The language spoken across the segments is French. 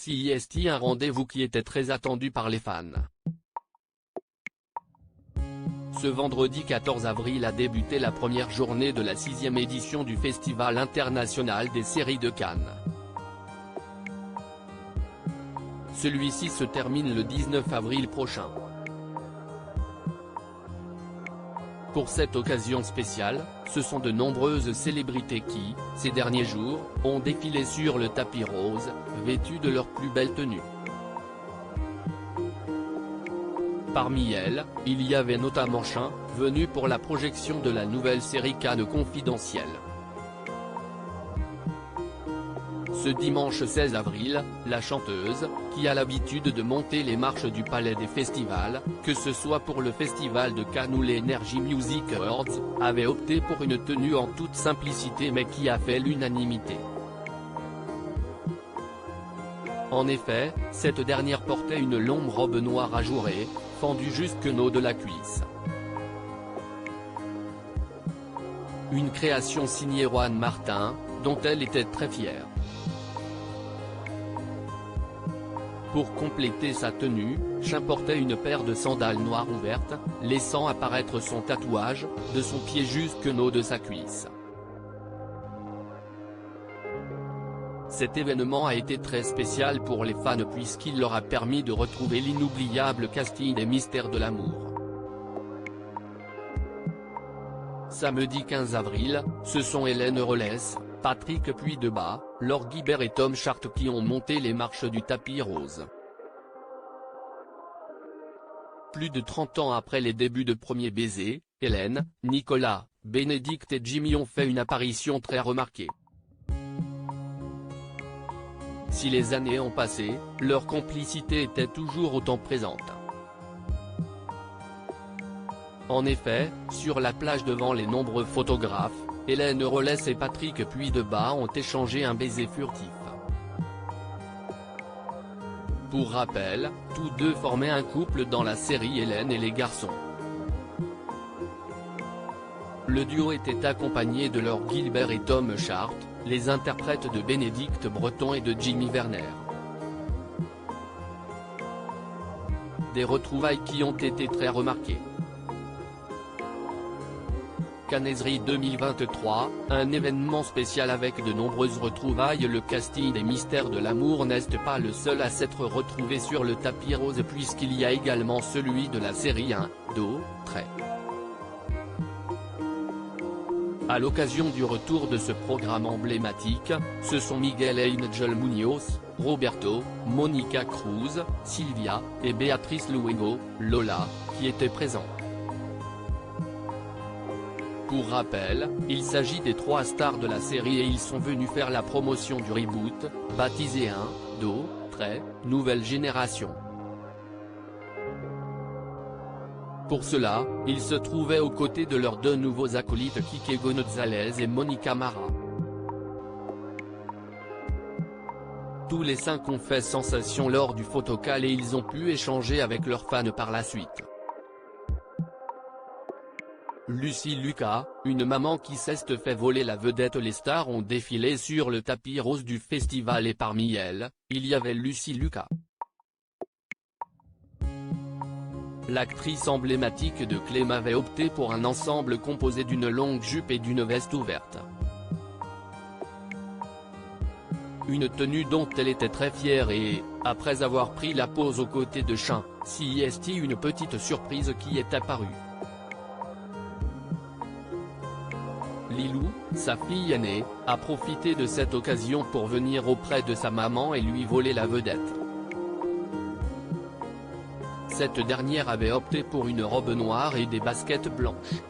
CEST, un rendez-vous qui était très attendu par les fans. Ce vendredi 14 avril a débuté la première journée de la 6e édition du Festival international des séries de Cannes. Celui-ci se termine le 19 avril prochain. Pour cette occasion spéciale, ce sont de nombreuses célébrités qui, ces derniers jours, ont défilé sur le tapis rose, vêtues de leurs plus belles tenues. Parmi elles, il y avait notamment Chen, venu pour la projection de la nouvelle série Cannes Confidentiel. Ce dimanche 16 avril, la chanteuse, qui a l'habitude de monter les marches du Palais des Festivals, que ce soit pour le Festival de Cannes ou les Energy Music Awards, avait opté pour une tenue en toute simplicité mais qui a fait l'unanimité. En effet, cette dernière portait une longue robe noire ajourée, fendue jusqu'en haut de la cuisse. Une création signée Juan Martin, dont elle était très fière. Pour compléter sa tenue, Chen portait une paire de sandales noires ouvertes, laissant apparaître son tatouage, de son pied jusqu'en haut de sa cuisse. Cet événement a été très spécial pour les fans puisqu'il leur a permis de retrouver l'inoubliable casting des Mystères de l'amour. Samedi 15 avril, ce sont Hélène Rollès, Patrick Puydebas, Laure Guibert et Tom Chart qui ont monté les marches du tapis rose. Plus de 30 ans après les débuts de Premier Baiser, Hélène, Nicolas, Bénédicte et Jimmy ont fait une apparition très remarquée. Si les années ont passé, leur complicité était toujours autant présente. En effet, sur la plage devant les nombreux photographes, Hélène Rollès et Patrick Puydebas ont échangé un baiser furtif. Pour rappel, tous deux formaient un couple dans la série Hélène et les garçons. Le duo était accompagné de Laure Guibert et Tom Chart, les interprètes de Bénédicte Breton et de Jimmy Werner. Des retrouvailles qui ont été très remarquées. Canneserie 2023, un événement spécial avec de nombreuses retrouvailles. Le casting des Mystères de l'amour n'est pas le seul à s'être retrouvé sur le tapis rose puisqu'il y a également celui de la série 1, 2, 3. À l'occasion du retour de ce programme emblématique, ce sont Miguel Ángel Muñoz, Roberto, Monica Cruz, Sylvia, et Béatrice Luengo, Lola, qui étaient présents. Pour rappel, il s'agit des 3 stars de la série et ils sont venus faire la promotion du reboot, baptisé 1, 2, 3, Nouvelle Génération. Pour cela, ils se trouvaient aux côtés de leurs 2 nouveaux acolytes Quique González et Monica Mara. Tous les 5 ont fait sensation lors du photocall et ils ont pu échanger avec leurs fans par la suite. Lucy Lucas, une maman qui s'est fait voler la vedette. Les stars ont défilé sur le tapis rose du festival et parmi elles, il y avait Lucy Lucas. L'actrice emblématique de Clem avait opté pour un ensemble composé d'une longue jupe et d'une veste ouverte. Une tenue dont elle était très fière et, après avoir pris la pose aux côtés de Chen, CEST, une petite surprise qui est apparue. Lilou, sa fille aînée, a profité de cette occasion pour venir auprès de sa maman et lui voler la vedette. Cette dernière avait opté pour une robe noire et des baskets blanches.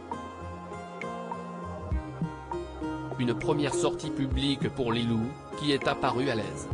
Une première sortie publique pour Lilou, qui est apparue à l'aise.